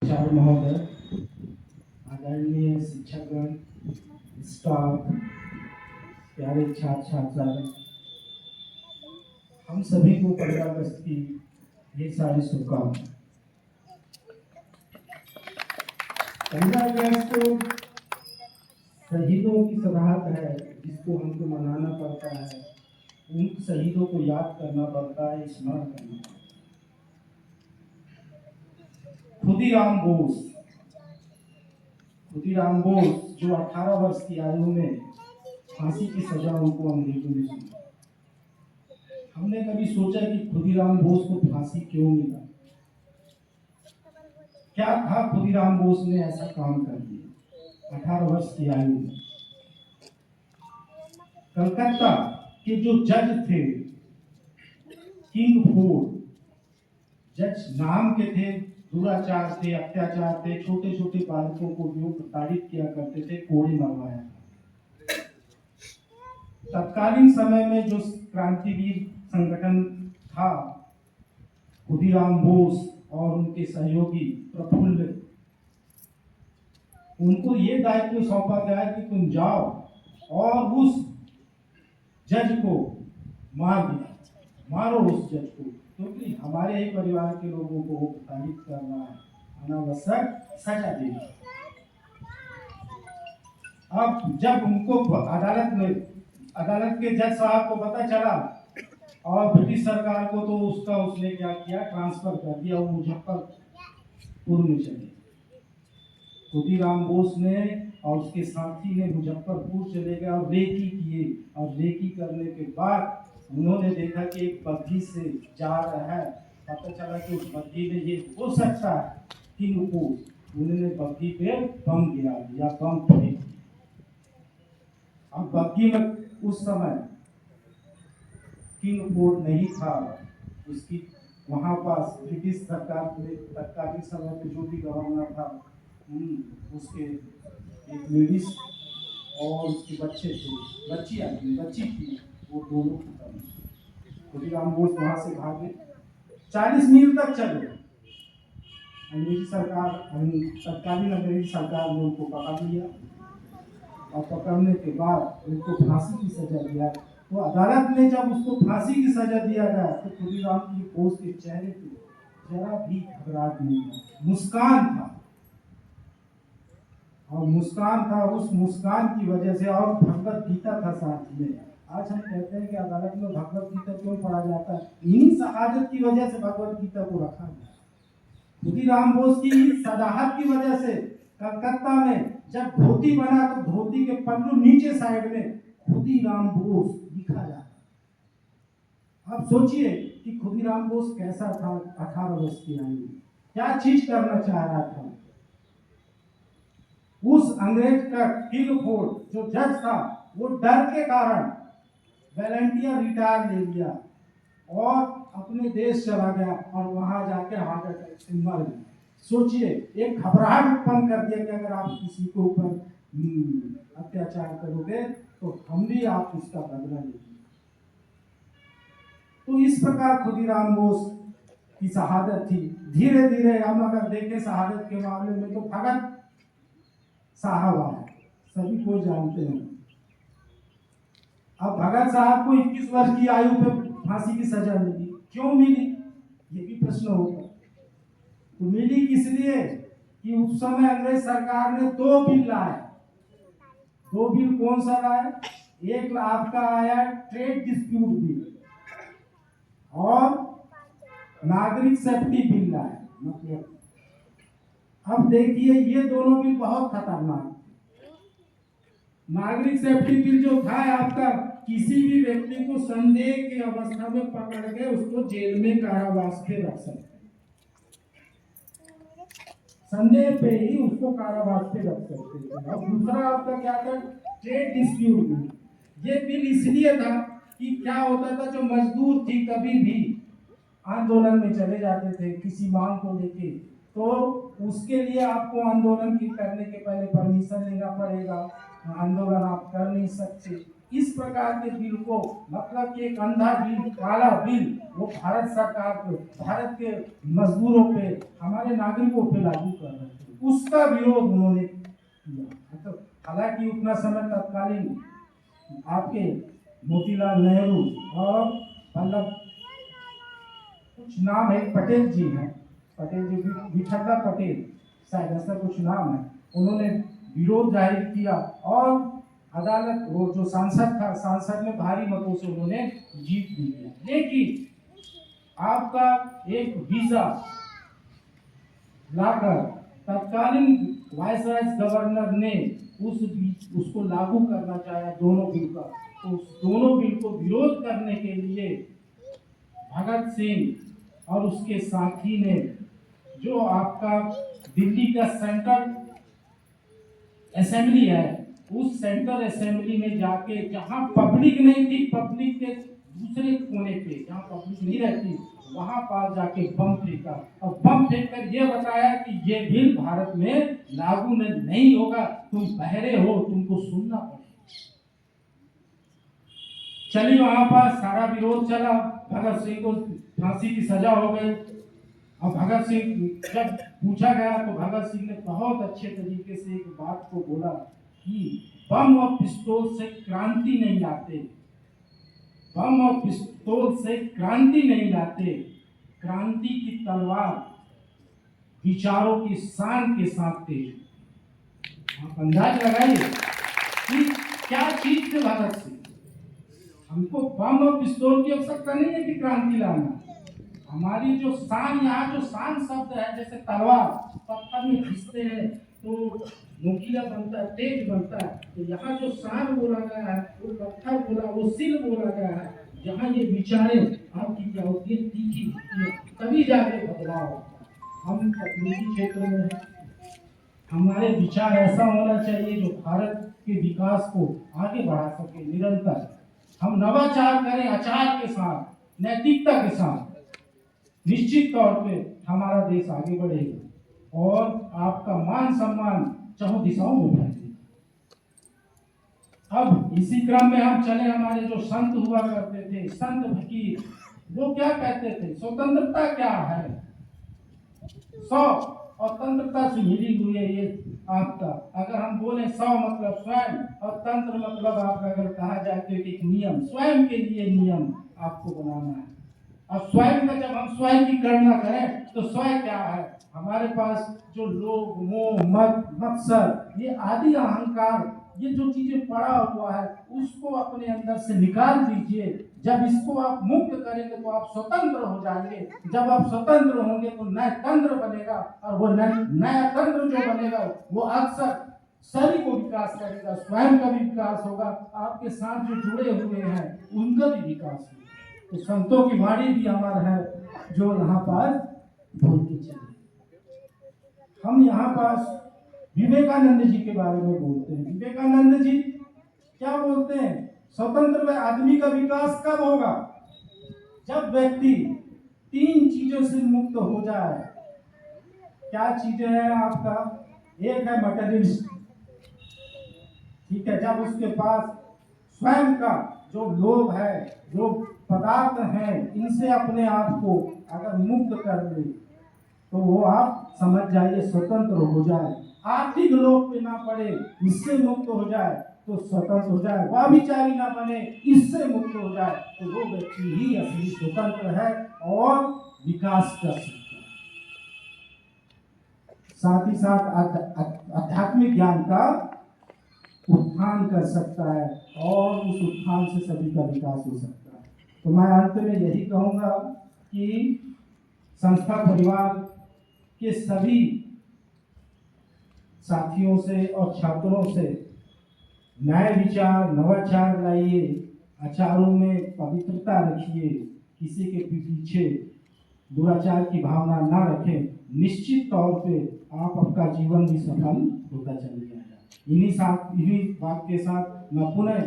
आचार्य महोदय, आदरणीय शिक्षकगण, स्टाफ, प्यारे छात्र छात्राएं, हम सभी को 15 अगस्त की ढेर सारी शुभकामनाएं। 15 अगस्त शहीदों की सौगात है जिसको हमको मनाना पड़ता है, उन शहीदों को याद करना पड़ता है, स्मरण करना पड़ता है। खुदीराम बोस जो 18 वर्ष की आयु में फांसी की सजा उनको अंग्रेजों ने सुनाई। हमने कभी सोचा कि खुदीराम बोस को फांसी क्यों मिला? क्या था खुदीराम बोस ने ऐसा काम कर दिया 18 वर्ष की आयु में? कलकत्ता के जो जज थे, किंग फोर्ड जज नाम के थे, दुराचार थे, अत्याचार थे, छोटे छोटे बालकों को जो प्रताड़ित किया करते थे, कोड़े मरवाया। तत्कालीन समय में जो क्रांतिवीर संगठन था, खुदीराम बोस और उनके सहयोगी प्रफुल्ल, उनको ये दायित्व सौंपा गया कि तुम जाओ और उस जज को मारो उस जज को, क्योंकि हमारे ही परिवार के लोगों को वो प्रताड़ित कर रहा है, अनावश्यक सजा देना। अब जब उनको अदालत के जज साहब को पता चला और ब्रिटिश सरकार को, तो उसने क्या किया, ट्रांसफर कर दिया, वो मुजफ्फरपुर में चले। खुदीराम बोस ने और उसके साथी ने मुजफ्फरपुर चले गए और रेकी किए, और रेकी करने के बाद उन्होंने देखा कि एक बग्घी से जा रहा है, पता चला कि उस बग्घी में ये हो सकता है किंग बोस। उन्होंने बग्घी पे बम गिरा दिया, बम फेंक दिया। अब बग्घी में उस समय किंग फोर्ड नहीं था, उसकी वहां पास ब्रिटिश सरकार में तत्कालीन समय पे जो भी गवर्नर था, उसके एक लेडीज और उसके बच्चे थे, बच्ची थी, वो दोनों खत्म। खुदीराम बोस वहां से भागे, 40 मील तक चले। तत्कालीन अंग्रेजी सरकार ने उनको पकड़ लिया, और पकड़ने के बाद उनको फांसी की सजा दिया। तो अदालत ने जब उसको फांसी की सजा दिया गया, तो खुदीराम बोस के चेहरे पे जरा भी घबराहट नहीं था, मुस्कान था, और मुस्कान था। उस मुस्कान की वजह से, और भगवत गीता था साथ में। आज हम कहते हैं कि अदालत में भगवत गीता क्यों पढ़ा जाता है? इन्हीं शहादत की वजह से भगवत गीता को रखा गया। खुदीराम बोस की सदाहत की वजह से कलकत्ता में जब धोती बना, तो धोती के पल्लू नीचे साइड में खुदीराम बोस लिखा जाता। अब सोचिए कि खुदीराम बोस कैसा था 18 वर्ष की आयु में, क्या चीज करना चाह रहा था। उस अंग्रेज का किंग फोर्ड जो जज था, वो डर के कारण वॉलंटियर रिटायर ले लिया और अपने देश चला गया, और वहां जाके हार्ट अटैक से मर गया। सोचिए, एक घबराहट उत्पन्न कर दिया कि अगर आप किसी के ऊपर अत्याचार करोगे तो हम भी आप उसका बदला लेंगे। तो इस प्रकार खुदीराम बोस की शहादत थी। धीरे धीरे हम अगर देखें शहादत के मामले में, तो भगत साहब आए, सभी को जानते हैं। अब भगत साहब को 21 वर्ष की आयु पे फांसी की सजा मिली, क्यों मिली, ये भी प्रश्न होगा। तो मिली किस लिए कि उस समय अंग्रेज सरकार ने 2 बिल लाए। 2 बिल कौन सा लाए? एक आपका आया ट्रेड डिस्प्यूट बिल, और नागरिक सेफ्टी बिल लाए। मतलब अब देखिए, ये दोनों बिल बहुत खतरनाक। नागरिक सेफ्टी बिल जो था आपका, किसी भी व्यक्ति को संदेह की अवस्था में पकड़ के उसको जेल में कारावास पे रख सकते, संदेह पे ही उसको कारावास पे रख सकते थे। और दूसरा आपका क्या था? Trade dispute bill. ये बिल इसलिए था कि क्या होता था, जो मजदूर थी कभी भी आंदोलन में चले जाते थे किसी मांग को लेके, तो उसके लिए आपको आंदोलन की करने के पहले परमिशन लेना पड़ेगा, आंदोलन आप कर नहीं सकते। इस प्रकार के बिल को, मतलब कि एक अंधा बिल, काला बिल, वो भारत सरकार पे, भारत के मजदूरों पे, हमारे नागरिकों पे लागू कर रहे थे, उसका विरोध उन्होंने किया। तो हालांकि उतना समय तत्कालीन आपके मोतीलाल नेहरू और मतलब कुछ नाम है, पटेल जी हैं, पटेल जी, विठला पटेल शायद ऐसा कुछ नाम है, उन्होंने विरोध जाहिर किया और अदालत, वो जो सांसद था, सांसद में भारी मतों से उन्होंने जीत ली। लेकिन आपका एक वीजा लाकर तत्कालीन वायसराय गवर्नर ने उसको लागू करना चाहा, दोनों बिल का। तो उस दोनों बिल को विरोध करने के लिए भगत सिंह और उसके साथी ने, जो आपका दिल्ली का सेंट्रल असेंबली है, उस सेंट्रल असेंबली में जाके, जहां पब्लिक नहीं थी, पब्लिक के दूसरे कोने पे जहां पब्लिक नहीं रहती, वहां पास जाके बम फेंका और बम फेंक कर ये बताया कि ये बिल भारत में लागू नहीं होगा, तुम बहरे हो, तुमको सुनना पड़ेगा। चलिए वहां पास सारा विरोध चला, भगत सिंह को फांसी की सजा हो गई। और भगत सिंह जब पूछा गया तो भगत सिंह ने बहुत अच्छे तरीके से एक बात को बोला कि बम और पिस्तौल से क्रांति नहीं लाते, बम और पिस्तौल से क्रांति नहीं लाते, क्रांति की तलवार विचारों की शान के साथ तेज। आप अंदाज लगाइए कि क्या चीज थे भगत सिंह। हमको बम और पिस्तौल की आवश्यकता नहीं है कि क्रांति लाना। हमारी जो शान, यहाँ जो शान शब्द है, जैसे तलवार पत्थर में घिसते हैं तो नुकीला बनता है, तेज बनता है, तो यहाँ जो शान बोला गया है, वो पत्थर बोला, वो सिल बोला गया है। जहाँ ये विचारें आपकी क्या होती है, तीखी होती है, तभी जाके बदलाव होता है। हम तकनीकी क्षेत्र में हैं, हमारे विचार ऐसा होना चाहिए जो भारत के विकास को आगे बढ़ा सके निरंतर। हम नवाचार करें आचार के साथ, नैतिकता के साथ, निश्चित तौर पे हमारा देश आगे बढ़ेगा और आपका मान सम्मान चारों दिशाओं में फैलेगा। अब इसी क्रम में हम चले, हमारे जो संत हुआ करते थे, संत फकीर, वो क्या कहते थे, स्वतंत्रता क्या है, सौ और तंत्रता से मिली हुई है ये आपका। अगर हम बोले सौ मतलब स्वयं और तंत्र मतलब आपका, अगर कहा जाए तो एक नियम, स्वयं के लिए नियम आपको बनाना है। और स्वयं का जब हम स्वयं की गणना करें तो स्वयं क्या है, हमारे पास जो लोभ, मोह, मद, मत्सर, ये आदि अहंकार, ये जो चीजें पड़ा हुआ है, उसको अपने अंदर से निकाल दीजिए। जब इसको आप मुक्त करेंगे तो आप स्वतंत्र हो जाएंगे। जब आप स्वतंत्र होंगे तो नया तंत्र बनेगा और वो नया तंत्र जो बनेगा वो अक्सर सभी को विकास करेगा, स्वयं का भी विकास होगा, आपके साथ जो जुड़े हुए हैं उनका भी विकास होगा। तो संतों की वाणी भी हमारा है जो यहाँ पास बोलते चले। हम यहाँ पास विवेकानंद जी के बारे में बोलते हैं। विवेकानंद जी क्या बोलते हैं, स्वतंत्र में आदमी का विकास कब होगा, जब व्यक्ति तीन चीजों से मुक्त हो जाए। क्या चीजें हैं आपका, एक है मटेरियलिस्ट, ठीक है, जब उसके पास स्वयं का जो लोभ है, जो पदार्थ हैं, इनसे अपने आप को अगर मुक्त कर ले तो वो आप समझ जाइए स्वतंत्र हो जाए। आर्थिक लोभ पे ना पड़े, इससे मुक्त हो जाए तो स्वतंत्र हो जाए। वाभिचारी ना बने, इससे मुक्त हो जाए तो वो व्यक्ति ही असली स्वतंत्र है और विकास कर सकता है। साथ ही साथ आध्यात्मिक ज्ञान का उत्थान कर सकता है और उस उत्थान से सभी का विकास हो सकता है। तो मैं अंत में यही कहूँगा कि संस्था परिवार के सभी साथियों से और छात्रों से नए विचार, नवाचार लाइए, आचारों में पवित्रता रखिए, किसी के पीछे दुराचार की भावना ना रखें। निश्चित तौर पे आप आपका जीवन भी सफल होता चला जाएगा। इन्हीं बात के साथ मैं पुनः